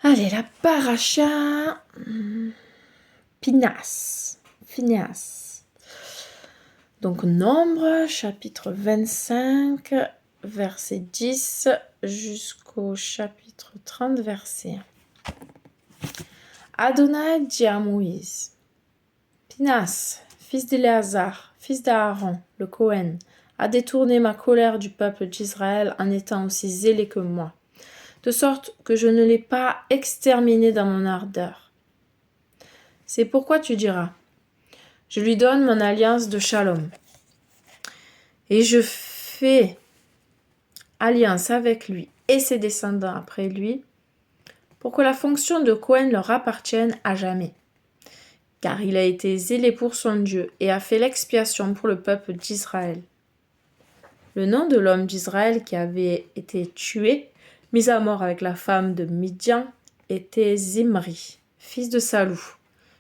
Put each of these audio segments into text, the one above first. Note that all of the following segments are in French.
Allez, la paracha Phineas. Donc, Nombre, chapitre 25, verset 10 jusqu'au chapitre 30, verset 1. Adonai dit à Moïse, Phineas, fils d'Éléazar, fils d'Aaron, le Cohen, a détourné ma colère du peuple d'Israël en étant aussi zélé que moi, de sorte que je ne l'ai pas exterminé dans mon ardeur. C'est pourquoi tu diras, je lui donne mon alliance de shalom, et je fais alliance avec lui et ses descendants après lui, pour que la fonction de Cohen leur appartienne à jamais. Car il a été zélé pour son Dieu et a fait l'expiation pour le peuple d'Israël. Le nom de l'homme d'Israël qui avait été tué, mis à mort avec la femme de Midian, était Zimri, fils de Salou,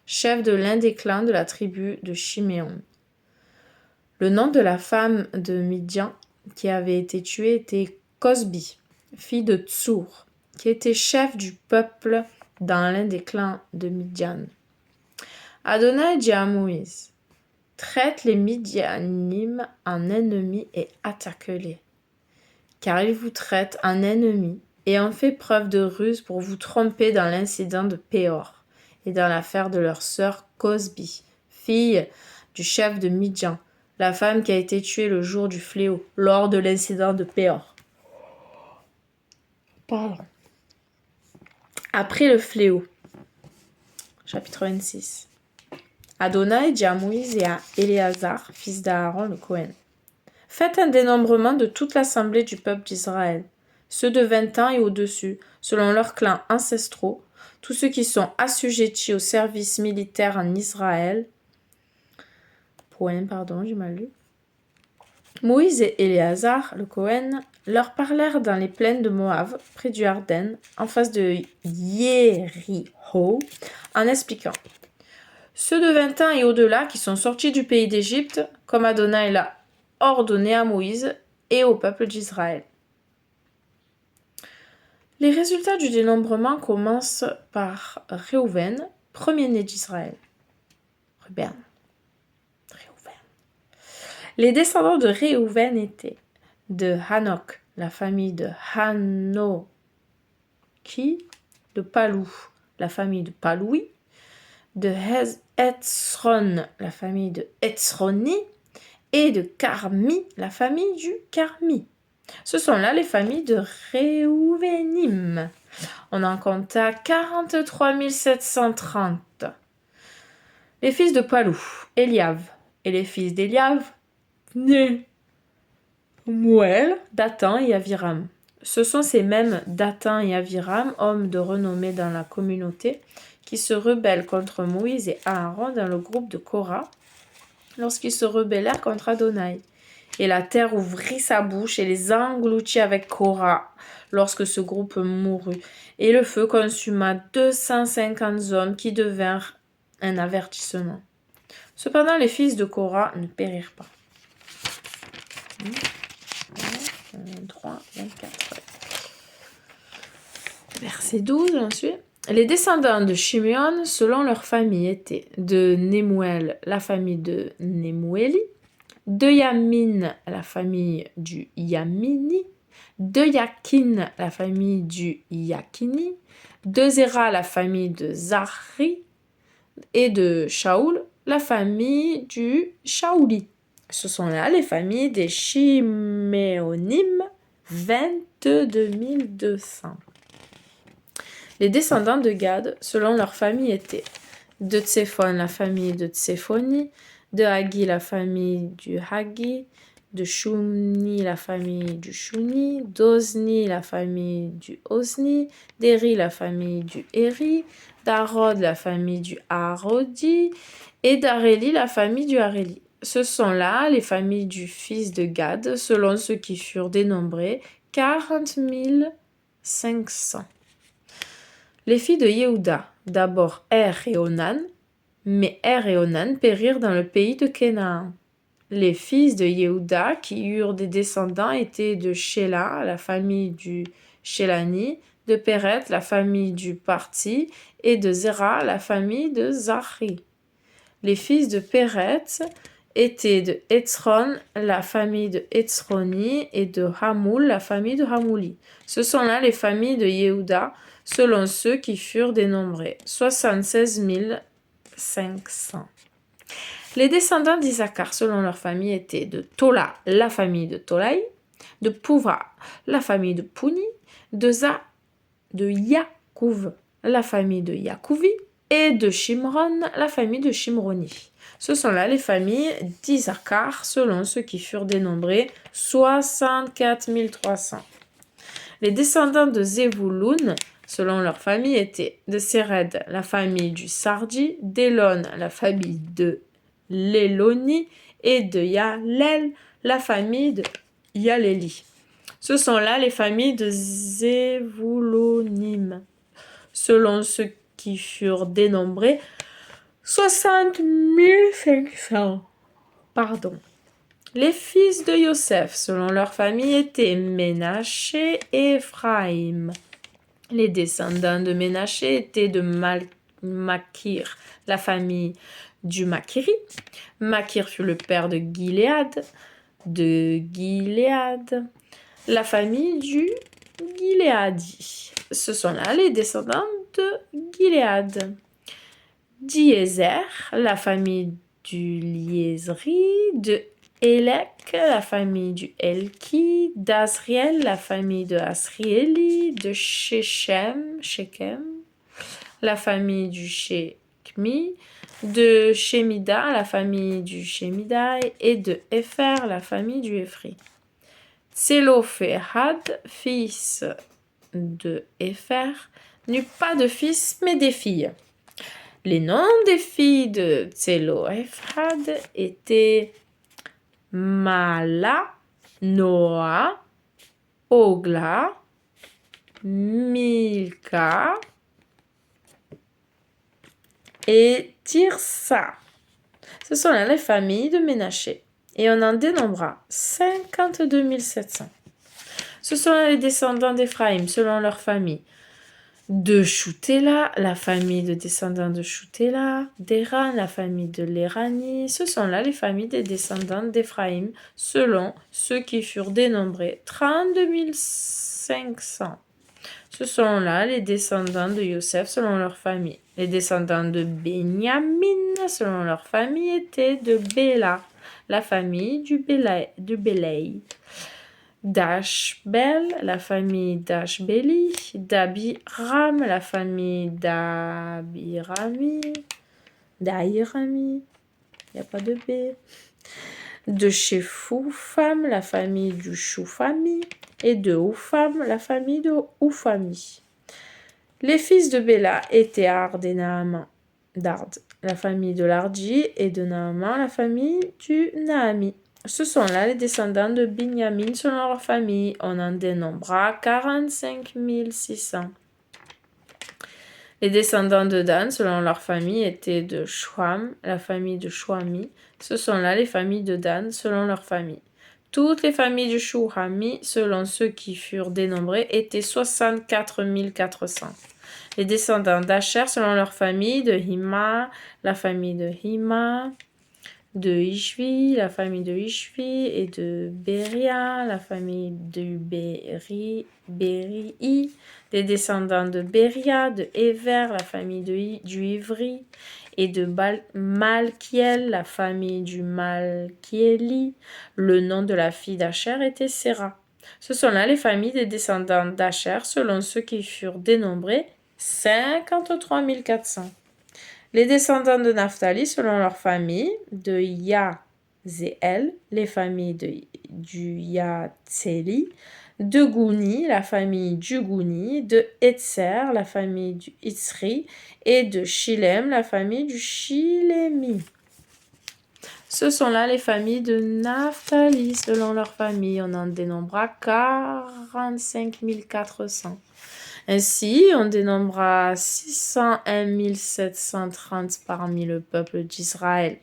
chef de l'un des clans de la tribu de Chiméon. Le nom de la femme de Midian qui avait été tuée était Cosbi, fille de Tsour, qui était chef du peuple dans l'un des clans de Midian. Adonai dit à Moïse, traite les Midianim en ennemis et attaque-les, car ils vous traitent en ennemis et ont fait preuve de ruse pour vous tromper dans l'incident de Péor et dans l'affaire de leur sœur Cosbi, fille du chef de Midian, la femme qui a été tuée le jour du fléau, lors de l'incident de Péor. Pardon. Après le fléau, chapitre 26. Adonai dit à Moïse et à Éléazar, fils d'Aaron le Cohen. Faites un dénombrement de toute l'assemblée du peuple d'Israël, ceux de 20 ans et au-dessus, selon leurs clans ancestraux, tous ceux qui sont assujettis au service militaire en Israël. J'ai mal lu. Moïse et Éléazar, le Cohen, leur parlèrent dans les plaines de Moab, près du Arden, en face de Yériho, en expliquant. Ceux de 20 ans et au-delà qui sont sortis du pays d'Égypte, comme Adonai l'a ordonné à Moïse et au peuple d'Israël. Les résultats du dénombrement commencent par Réhouven, premier-né d'Israël. Réhouven. Les descendants de Réhouven étaient de Hanok, la famille de Hanoki, de Palou, la famille de Paloui, de Hetzron, la famille de Hetzroni, et de Carmi, la famille du Carmi. Ce sont là les familles de Réhouvenim. On en compta 43 730. Les fils de Palou, Eliav, et les fils d'Eliav, Nemuel, Dathan et Aviram. Ce sont ces mêmes Dathan et Aviram, hommes de renommée dans la communauté, qui se rebellent contre Moïse et Aaron dans le groupe de Korah, lorsqu'ils se rebellèrent contre Adonai. Et la terre ouvrit sa bouche et les engloutit avec Korah, lorsque ce groupe mourut. Et le feu consuma 250 hommes qui devinrent un avertissement. Cependant, les fils de Korah ne périrent pas. 23, 24. Verset 12 ensuite. Les descendants de Shiméon, selon leur famille, étaient de Nemuel, la famille de Nemueli, de Yamin, la famille du Yamini, de Yakin, la famille du Yakini, de Zéra, la famille de Zahri, et de Shaoul, la famille du Shaouli. Ce sont là les familles des Shiméonim, 22 200. Les descendants de Gad, selon leur famille, étaient de Tsephon, la famille de Tsephoni, de Hagi, la famille du Hagi, de Shuni, la famille du Shuni, d'Ozni, la famille du Ozni, d'Eri, la famille du Eri, d'Arod, la famille du Arodi, et d'Areli, la famille du Areli. Ce sont là les familles du fils de Gad, selon ceux qui furent dénombrés, 40 500. Les filles de Yehuda, d'abord Er et Onan, mais Er et Onan périrent dans le pays de Canaan. Les fils de Yehuda qui eurent des descendants étaient de Shéla, la famille du Shélani, de Péret, la famille du Parti, et de Zéra, la famille de Zahri. Les fils de Péret étaient de Hétzron, la famille de Hétzroni, et de Hamoul, la famille de Hamouli. Ce sont là les familles de Yehuda, selon ceux qui furent dénombrés, 76 500. Les descendants d'Isaacar, selon leur famille, étaient de Tola, la famille de Tolaï, de Pouva, la famille de Pouni, de Yakouv, la famille de Yakouvi, et de Shimron, la famille de Shimroni. Ce sont là les familles d'Isaacar, selon ceux qui furent dénombrés, 64 300. Les descendants de Zévouloun, selon leur famille, étaient de Séred, la famille du Sardi, d'Élon, la famille de l'Éloni, et de Yalel, la famille de Yaléli. Ce sont là les familles de Zévoulonim, selon ceux qui furent dénombrés, 60 500. Les fils de Yosef, selon leur famille, étaient Ménaché et Éphraïm. Les descendants de Ménaché étaient de Makir, la famille du Makiri. Makir fut le père de Gilead, la famille du Gileadi. Ce sont là les descendants de Gilead. Diézer, la famille du Liezri, de Élec, la famille du Elki, d'Asriel, la famille de Asrieli, de Shechem, la famille du Shekmi, de Shemida, la famille du Shemidai, et de Épher, la famille du Éphri. Tselophehad, fils de Épher, n'eut pas de fils, mais des filles. Les noms des filles de Tselophehad étaient Mala, Noa, Ogla, Milka et Tirsa. Ce sont là les familles de Ménaché. Et on en dénombra 52 700. Ce sont là les descendants d'Éphraïm, selon leur famille. De Choutela, la famille de descendants de Choutela, d'Eran, la famille de l'Érani. Ce sont là les familles des descendants d'Éphraïm, selon ceux qui furent dénombrés, 32 500. Ce sont là les descendants de Yosef, selon leur famille. Les descendants de Benyamin, selon leur famille, étaient de Béla, la famille du Bélaï. d'Ashbel, la famille d'Ashbeli, d'Abiram, la famille d'Airami, il n'y a pas de B, de Shefoufam, la famille du Choufami, et de Oufam, la famille de Oufami. Les fils de Béla étaient Ard et Naaman, d'Ard, la famille de Lardi, et de Naaman, la famille du Naami. Ce sont là les descendants de Binyamin selon leur famille. On en dénombra 45 600. Les descendants de Dan selon leur famille étaient de Shouam, la famille de Shouami. Ce sont là les familles de Dan selon leur famille. Toutes les familles de Shouami, selon ceux qui furent dénombrés, étaient 64 400. Les descendants d'Asher selon leur famille, de Hima, la famille de Hima, de Ishvi, la famille de Ishvi, et de Beria, la famille de Berii, des descendants de Beria, de Ever, la famille du Ivri, et de Malkiel, la famille du Malkieli. Le nom de la fille d'Asher était Séra. Ce sont là les familles des descendants d'Asher, selon ceux qui furent dénombrés, 53 400. Les descendants de Naphtali, selon leur famille, de Yazéel, les familles du Yatseli, de Gouni, la famille du Gouni, de Etzer, la famille du Itzri, et de Shilem, la famille du Shilemi. Ce sont là les familles de Naphtali, selon leur famille. On en dénombra 45 400. Ainsi, on dénombra 601 730 parmi le peuple d'Israël.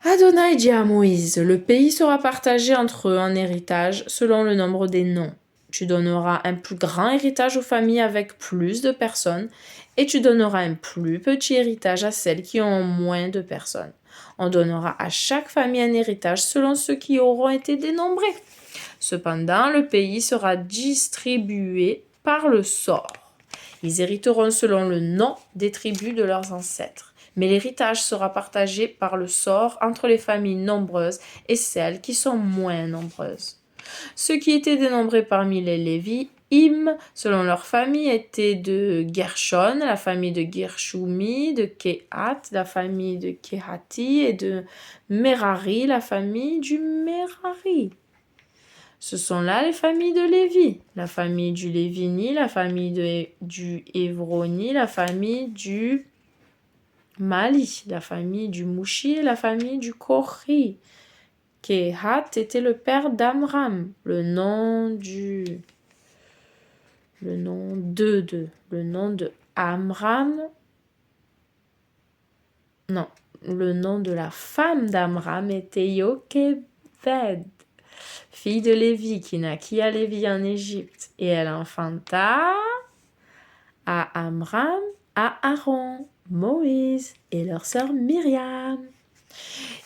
Adonai dit à Moïse, le pays sera partagé entre eux en héritage selon le nombre des noms. Tu donneras un plus grand héritage aux familles avec plus de personnes et tu donneras un plus petit héritage à celles qui ont moins de personnes. On donnera à chaque famille un héritage selon ceux qui auront été dénombrés. Cependant, le pays sera distribué par le sort. Ils hériteront selon le nom des tribus de leurs ancêtres. Mais l'héritage sera partagé par le sort entre les familles nombreuses et celles qui sont moins nombreuses. Ceux qui étaient dénombrés parmi les Lévi'im, selon leur famille, étaient de Gershon, la famille de Gershumi, de Kehat, la famille de Kehati, et de Merari, la famille du Merari. Ce sont là les familles de Lévi, la famille du Lévini, la famille du Hévroni, la famille du Mali, la famille du Mouchi et la famille du Kori. Kehat était le père d'Amram, le nom de Amram, non, le nom de la femme d'Amram était Yokebed, fille de Lévi, qui naquit à Lévi en Égypte, et elle enfanta à Amram, à Aaron, Moïse et leur sœur Myriam.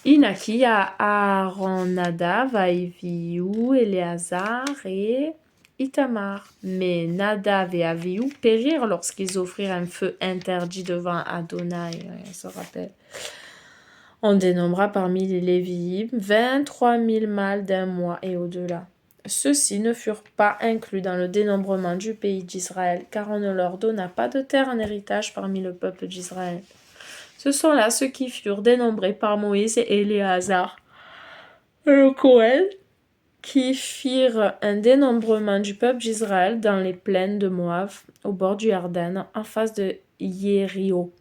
Il naquit à Aaron, Nadav, Avihu, Éléazar et Itamar. Mais Nadav et Avihu périrent lorsqu'ils offrirent un feu interdit devant Adonai, on se rappelle. On dénombra parmi les Lévi'im 23 000 mâles d'un mois et au-delà. Ceux-ci ne furent pas inclus dans le dénombrement du pays d'Israël, car on ne leur donna pas de terre en héritage parmi le peuple d'Israël. Ce sont là ceux qui furent dénombrés par Moïse et Éléazar, le Cohen, qui firent un dénombrement du peuple d'Israël dans les plaines de Moab, au bord du Jordan, en face de Yériho.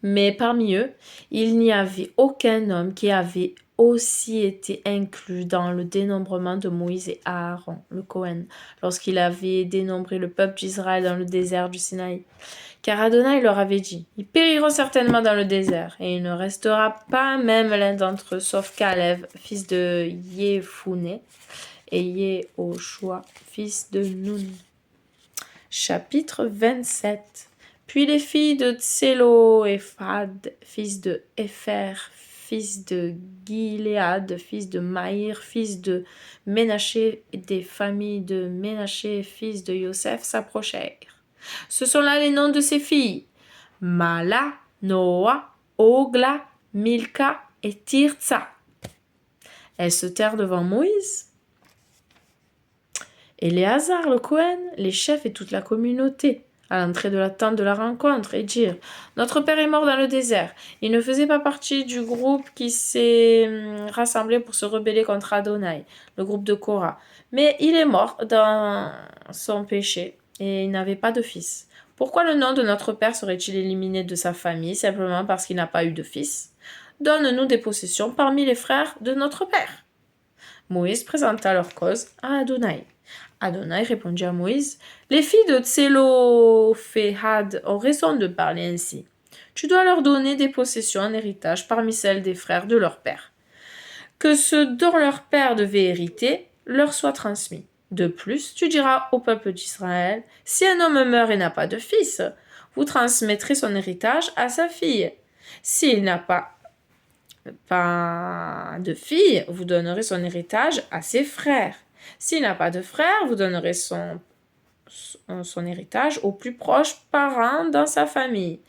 Mais parmi eux, il n'y avait aucun homme qui avait aussi été inclus dans le dénombrement de Moïse et Aaron, le Cohen, lorsqu'il avait dénombré le peuple d'Israël dans le désert du Sinaï. Car Adonai leur avait dit, ils périront certainement dans le désert, et il ne restera pas même l'un d'entre eux, sauf Caleb, fils de Yéphoné, et Yehoshua, fils de Nun. Chapitre 27. Puis les filles de Tseloéphad, fils de Épher, fils de Gilead, fils de Maïr, fils de Ménaché, des familles de Ménaché, fils de Yosef, s'approchèrent. Ce sont là les noms de ses filles, Mala, Noa, Ogla, Milka et Tirtsa. Elles se terrent devant Moïse. Éléazar, le Cohen, les chefs et toute la communauté, à l'entrée de la tente de la rencontre, et dirent, notre père est mort dans le désert. Il ne faisait pas partie du groupe qui s'est rassemblé pour se rebeller contre Adonai, le groupe de Korah. Mais il est mort dans son péché et il n'avait pas de fils. Pourquoi le nom de notre père serait-il éliminé de sa famille simplement parce qu'il n'a pas eu de fils? Donne-nous des possessions parmi les frères de notre père. Moïse présenta leur cause à Adonai. Adonai répondit à Moïse, les filles de Tselophehad ont raison de parler ainsi. Tu dois leur donner des possessions en héritage parmi celles des frères de leur père. Que ce dont leur père devait hériter leur soit transmis. De plus, tu diras au peuple d'Israël, si un homme meurt et n'a pas de fils, vous transmettrez son héritage à sa fille. S'il n'a pas de fille, vous donnerez son héritage à ses frères. S'il n'a pas de frère, vous donnerez son héritage aux plus proches parents dans sa famille,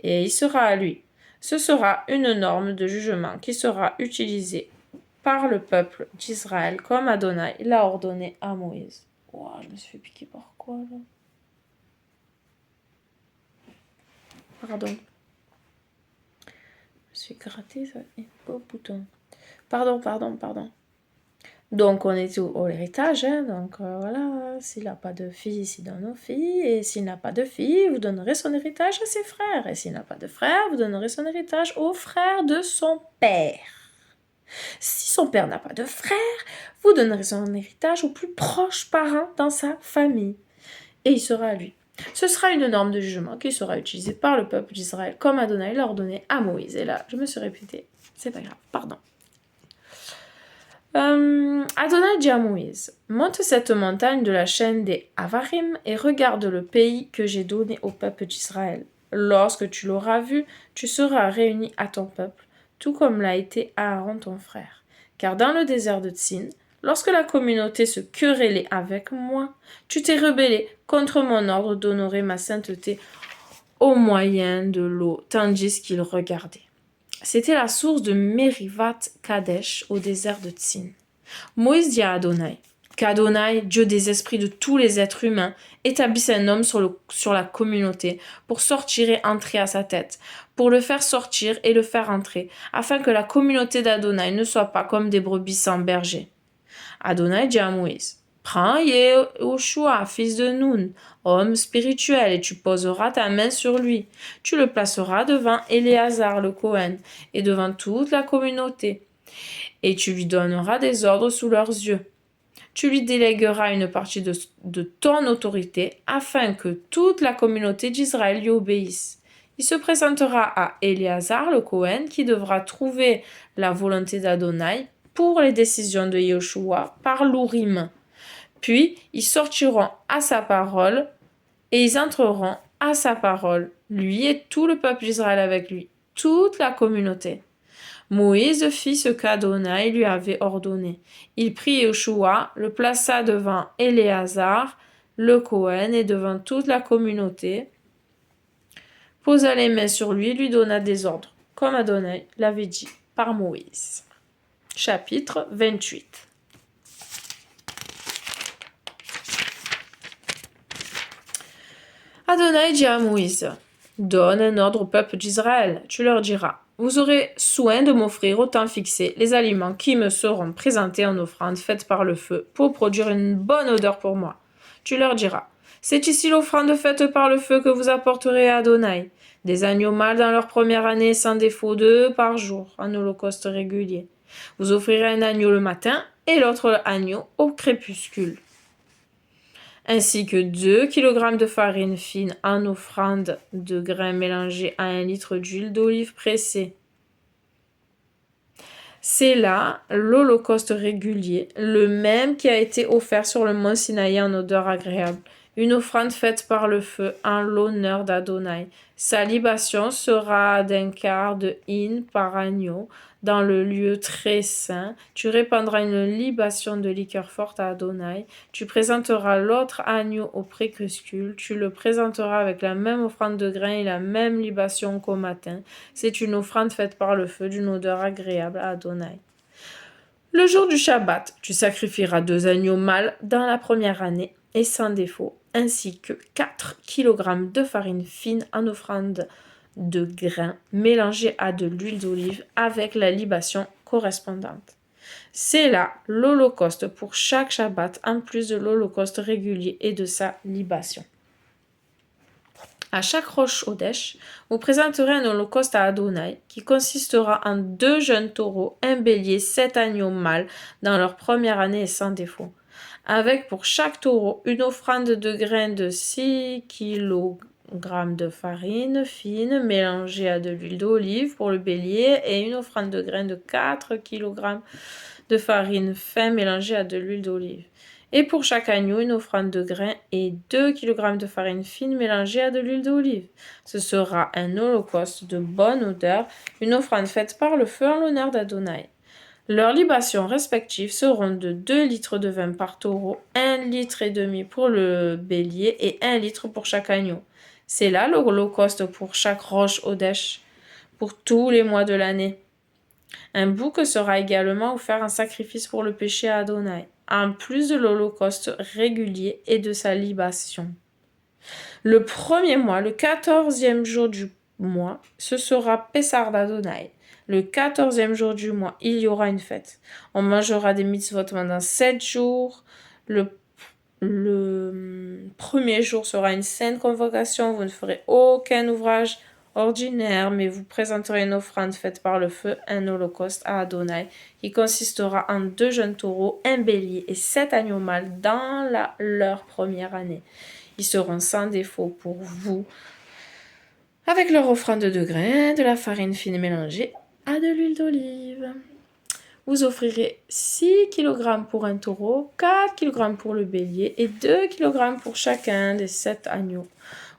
et il sera à lui. Ce sera une norme de jugement qui sera utilisée par le peuple d'Israël comme Adonai l'a ordonné à Moïse. Wow, je me suis fait piquer par quoi là? Pardon. Je me suis gratté ça. Beau bouton. Pardon. Donc, on est au héritage, hein, donc voilà, s'il n'a pas de fils, il donne aux filles, et s'il n'a pas de fille, vous donnerez son héritage à ses frères, et s'il n'a pas de frère, vous donnerez son héritage aux frères de son père. Si son père n'a pas de frère, vous donnerez son héritage aux plus proches parents dans sa famille, et il sera à lui. Ce sera une norme de jugement qui sera utilisée par le peuple d'Israël, comme Adonai l'a ordonné à Moïse. Et là, je me suis répétée C'est pas grave, pardon. Adonai dit à Moïse, monte cette montagne de la chaîne des Avarim et regarde le pays que j'ai donné au peuple d'Israël. Lorsque tu l'auras vu, tu seras réuni à ton peuple, tout comme l'a été Aaron ton frère. Car dans le désert de Tsin, lorsque la communauté se querellait avec moi, tu t'es rebellé contre mon ordre d'honorer ma sainteté au moyen de l'eau, tandis qu'ils regardaient. C'était la source de Merivat Kadesh au désert de Tsin. Moïse dit à Adonai, qu'Adonai, Dieu des esprits de tous les êtres humains, établisse un homme sur la communauté pour sortir et entrer à sa tête, pour le faire sortir et le faire entrer, afin que la communauté d'Adonai ne soit pas comme des brebis sans berger. Adonai dit à Moïse, prends Yehoshua, fils de Nun, homme spirituel, et tu poseras ta main sur lui. Tu le placeras devant Éléazar le Cohen et devant toute la communauté, et tu lui donneras des ordres sous leurs yeux. Tu lui délégueras une partie de ton autorité afin que toute la communauté d'Israël lui obéisse. Il se présentera à Éléazar le Cohen qui devra trouver la volonté d'Adonai pour les décisions de Yehoshua par l'Urim. Puis ils sortiront à sa parole et ils entreront à sa parole, lui et tout le peuple d'Israël avec lui, toute la communauté. Moïse fit ce qu'Adonai lui avait ordonné. Il prit Yehoshua, le plaça devant Éléazar, le Cohen et devant toute la communauté, posa les mains sur lui et lui donna des ordres, comme Adonai l'avait dit par Moïse. Chapitre 28. Adonai dit à Moïse, donne un ordre au peuple d'Israël. Tu leur diras, vous aurez soin de m'offrir au temps fixé les aliments qui me seront présentés en offrande faite par le feu pour produire une bonne odeur pour moi. Tu leur diras, c'est ici l'offrande faite par le feu que vous apporterez à Adonai. Des agneaux mâles dans leur première année sans défaut, 2 par jour, en holocauste régulier. Vous offrirez un agneau le matin et l'autre agneau au crépuscule. Ainsi que 2 kg de farine fine en offrande de grains mélangés à 1 litre d'huile d'olive pressée. C'est là l'holocauste régulier, le même qui a été offert sur le mont Sinaï en odeur agréable, une offrande faite par le feu en l'honneur d'Adonai. Sa libation sera d'1 quart de hin par agneau. Dans le lieu très saint, tu répandras une libation de liqueur forte à Adonai. Tu présenteras l'autre agneau au crépuscule. Tu le présenteras avec la même offrande de grains et la même libation qu'au matin. C'est une offrande faite par le feu d'une odeur agréable à Adonai. Le jour du Shabbat, tu sacrifieras 2 agneaux mâles dans la première année et sans défaut, ainsi que 4 kg de farine fine en offrande de grains mélangés à de l'huile d'olive avec la libation correspondante. C'est là l'holocauste pour chaque Shabbat en plus de l'holocauste régulier et de sa libation. À chaque Rosh Hodesh, vous présenterez un holocauste à Adonai qui consistera en 2 jeunes taureaux, un bélier, 7 agneaux mâles dans leur première année et sans défaut, avec pour chaque taureau une offrande de grains de 6 kg de farine fine mélangée à de l'huile d'olive pour le bélier et une offrande de grains de 4 kg de farine fin mélangée à de l'huile d'olive. Et pour chaque agneau, une offrande de grains et 2 kg de farine fine mélangée à de l'huile d'olive. Ce sera un holocauste de bonne odeur, une offrande faite par le feu en l'honneur d'Adonai. Leurs libations respectives seront de 2 litres de vin par taureau, 1,5 litre pour le bélier et 1 litre pour chaque agneau. C'est là l'holocauste pour chaque Rosh Hodesh, pour tous les mois de l'année. Un bouc sera également offert en sacrifice pour le péché à Adonai, en plus de l'holocauste régulier et de sa libation. Le premier mois, le 14e jour du mois, ce sera Pessar d'Adonai. Le 14e jour du mois, il y aura une fête. On mangera des mitzvot pendant 7 jours. Le premier jour sera une sainte convocation. Vous ne ferez aucun ouvrage ordinaire, mais vous présenterez une offrande faite par le feu, un holocauste à Adonai, qui consistera en 2 jeunes taureaux, un bélier et 7 agneaux mâles dans leur première année. Ils seront sans défaut pour vous, avec leur offrande de grains, de la farine fine mélangée à de l'huile d'olive. Vous offrirez 6 kg pour un taureau, 4 kg pour le bélier et 2 kg pour chacun des 7 agneaux.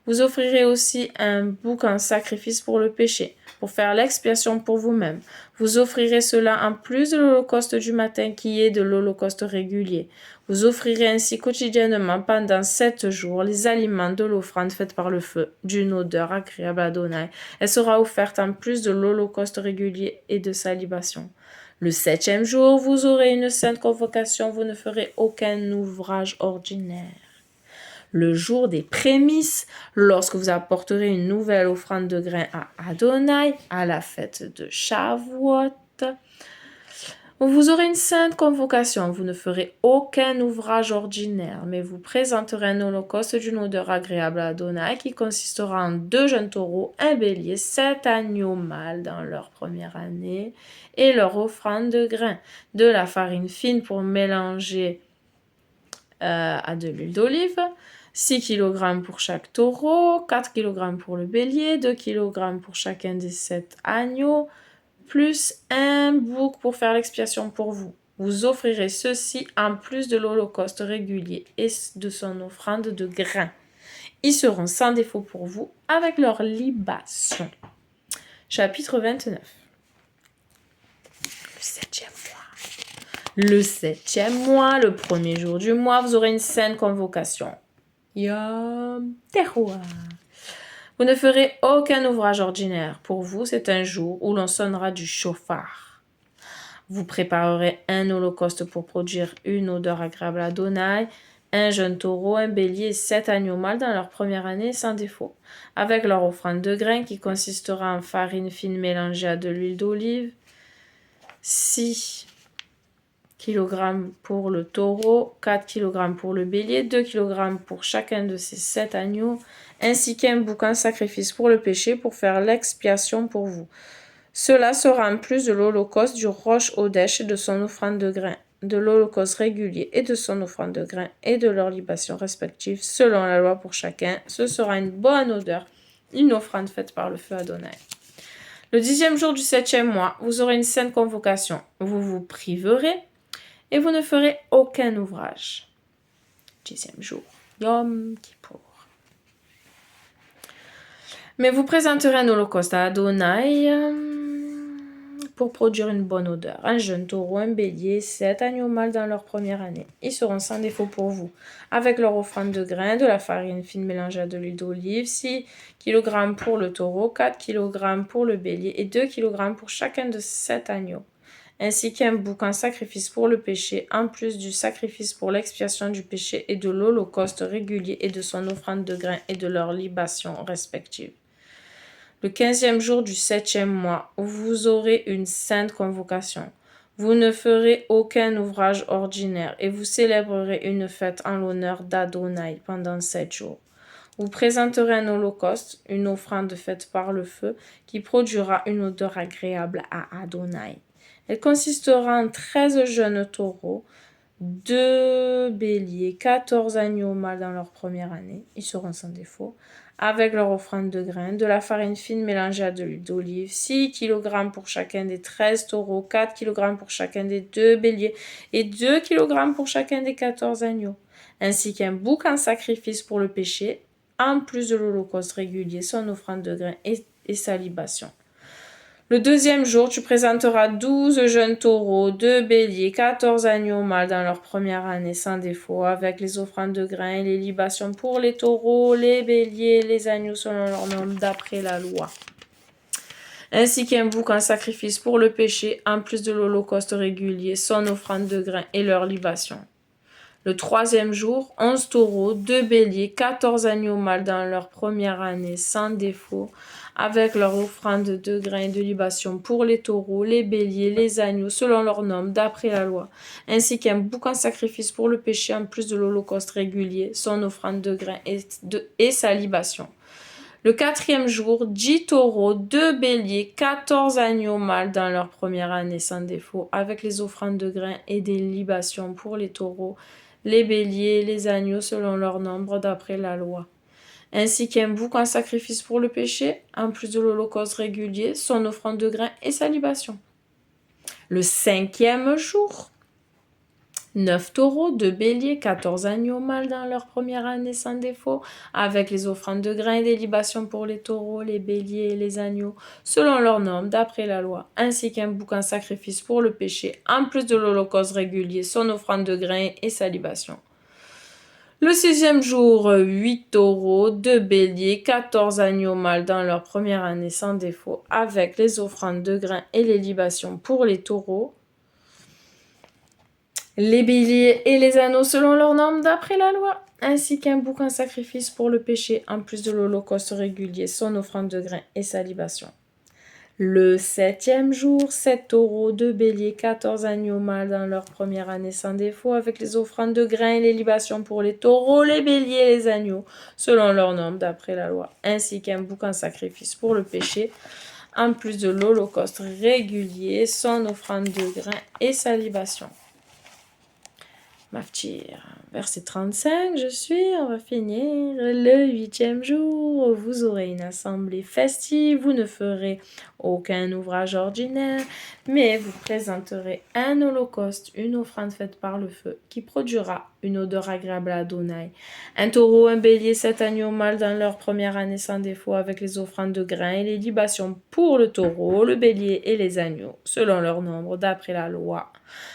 Vous offrirez aussi un bouc en sacrifice pour le péché, pour faire l'expiation pour vous-même. Vous offrirez cela en plus de l'holocauste du matin qui est de l'holocauste régulier. Vous offrirez ainsi quotidiennement pendant 7 jours les aliments de l'offrande faite par le feu, d'une odeur agréable à Adonai. Elle sera offerte en plus de l'holocauste régulier et de sa libation. Le 7e jour, vous aurez une sainte convocation, vous ne ferez aucun ouvrage ordinaire. Le jour des prémices, lorsque vous apporterez une nouvelle offrande de grains à Adonai, à la fête de Shavuot, vous aurez une sainte convocation. Vous ne ferez aucun ouvrage ordinaire, mais vous présenterez un holocauste d'une odeur agréable à Adonai qui consistera en 2 jeunes taureaux, un bélier, 7 agneaux mâles dans leur première année et leur offrande de grains, de la farine fine pour mélanger à de l'huile d'olive, 6 kg pour chaque taureau, 4 kg pour le bélier, 2 kg pour chacun des 7 agneaux, plus un bouc pour faire l'expiation pour vous. Vous offrirez ceci en plus de l'holocauste régulier et de son offrande de grains. Ils seront sans défaut pour vous avec leur libation. Chapitre 29. Le 7e mois. Le 7e mois, le premier jour du mois, vous aurez une sainte convocation. Yom Teruah. Vous ne ferez aucun ouvrage ordinaire. Pour vous, c'est un jour où l'on sonnera du chauffard. Vous préparerez un holocauste pour produire une odeur agréable à Adonai, un jeune taureau, un bélier et 7 agneaux mâles dans leur première année sans défaut, avec leur offrande de grains qui consistera en farine fine mélangée à de l'huile d'olive, 6 kg pour le taureau, 4 kg pour le bélier, 2 kg pour chacun de ces 7 agneaux, ainsi qu'un bouc en sacrifice pour le péché pour faire l'expiation pour vous. Cela sera en plus de l'holocauste du Rosh Hodesh et de son offrande de grains, de l'holocauste régulier et de son offrande de grains et de leurs libations respectives, selon la loi pour chacun. Ce sera une bonne odeur, une offrande faite par le feu Adonai. Le 10e jour du 7e mois, vous aurez une sainte convocation. Vous vous priverez et vous ne ferez aucun ouvrage. 10e jour, Yom Kippour. Mais vous présenterez un holocauste à Adonai pour produire une bonne odeur. Un jeune taureau, un bélier, 7 agneaux mâles dans leur première année. Ils seront sans défaut pour vous, avec leur offrande de grains, de la farine fine mélangée à de l'huile d'olive, 6 kg pour le taureau, 4 kg pour le bélier et 2 kg pour chacun de 7 agneaux, ainsi qu'un bouc en sacrifice pour le péché, en plus du sacrifice pour l'expiation du péché et de l'holocauste régulier et de son offrande de grains et de leurs libations respectives. Le 15e jour du 7e mois, vous aurez une sainte convocation. Vous ne ferez aucun ouvrage ordinaire et vous célébrerez une fête en l'honneur d'Adonai pendant 7 jours. Vous présenterez un holocauste, une offrande faite par le feu, qui produira une odeur agréable à Adonai. Elle consistera en 13 jeunes taureaux, 2 béliers, 14 agneaux mâles dans leur première année, ils seront sans défaut, avec leur offrande de grains, de la farine fine mélangée à de l'huile d'olive, 6 kg pour chacun des 13 taureaux, 4 kg pour chacun des 2 béliers et 2 kg pour chacun des 14 agneaux, ainsi qu'un bouc en sacrifice pour le péché, en plus de l'holocauste régulier, son offrande de grains et sa libation. Le 2e jour, tu présenteras 12 jeunes taureaux, 2 béliers, 14 agneaux mâles dans leur première année sans défaut, avec les offrandes de grains et les libations pour les taureaux, les béliers, les agneaux selon leur nom d'après la loi. Ainsi qu'un bouc en sacrifice pour le péché, en plus de l'holocauste régulier, son offrande de grains et leur libation. Le 3e jour, 11 taureaux, 2 béliers, 14 agneaux mâles dans leur première année sans défaut, avec leur offrande de grains et de libation pour les taureaux, les béliers, les agneaux, selon leur nom, d'après la loi, ainsi qu'un bouc en sacrifice pour le péché, en plus de l'holocauste régulier, son offrande de grains et sa libation. Le 4e jour, 10 taureaux, 2 béliers, 14 agneaux mâles dans leur première année sans défaut, avec les offrandes de grains et des libations pour les taureaux, les béliers, les agneaux selon leur nombre d'après la loi, ainsi qu'un bouc en sacrifice pour le péché, en plus de l'holocauste régulier, son offrande de grains et sa libation. Le 5e jour, 9 taureaux, 2 béliers, 14 agneaux mâles dans leur première année sans défaut, avec les offrandes de grains et des libations pour les taureaux, les béliers et les agneaux, selon leurs normes d'après la loi, ainsi qu'un bouc en sacrifice pour le péché, en plus de l'holocauste régulier, son offrande de grains et sa libation. Le 6e jour, 8 taureaux, 2 béliers, 14 agneaux mâles dans leur première année sans défaut, avec les offrandes de grains et les libations pour les taureaux, les béliers et les agneaux selon leurs normes d'après la loi, ainsi qu'un bouc en sacrifice pour le péché, en plus de l'holocauste régulier, son offrande de grains et sa libation. Le 7e jour, 7 taureaux, 2 béliers, 14 agneaux mâles dans leur première année sans défaut, avec les offrandes de grains et les libations pour les taureaux, les béliers et les agneaux, selon leurs normes d'après la loi, ainsi qu'un bouc en sacrifice pour le péché, en plus de l'holocauste régulier, son offrande de grains et sa libation. Maftir, verset 35, on va finir. Le 8e jour, vous aurez une assemblée festive, vous ne ferez aucun ouvrage ordinaire, mais vous présenterez un holocauste, une offrande faite par le feu, qui produira une odeur agréable à Adonai. Un taureau, un bélier, 7 agneaux mâles dans leur première année sans défaut, avec les offrandes de grains et les libations pour le taureau, le bélier et les agneaux, selon leur nombre, d'après la loi,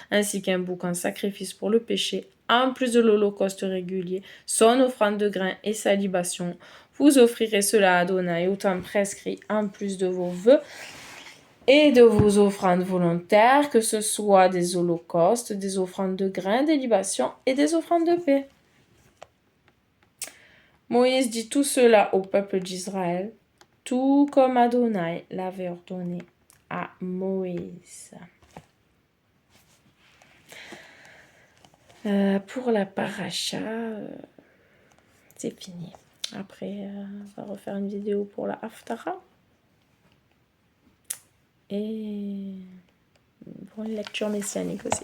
ainsi qu'un bouc en sacrifice pour le péché, en plus de l'holocauste régulier, son offrande de grains et sa libation. Vous offrirez cela à Adonai au temps prescrit, en plus de vos vœux et de vos offrandes volontaires, que ce soit des holocaustes, des offrandes de grains, des libations et des offrandes de paix. Moïse dit tout cela au peuple d'Israël, tout comme Adonai l'avait ordonné à Moïse. Pour la paracha, c'est fini. Après, on va refaire une vidéo pour la Haftara. Et pour une lecture messianique aussi.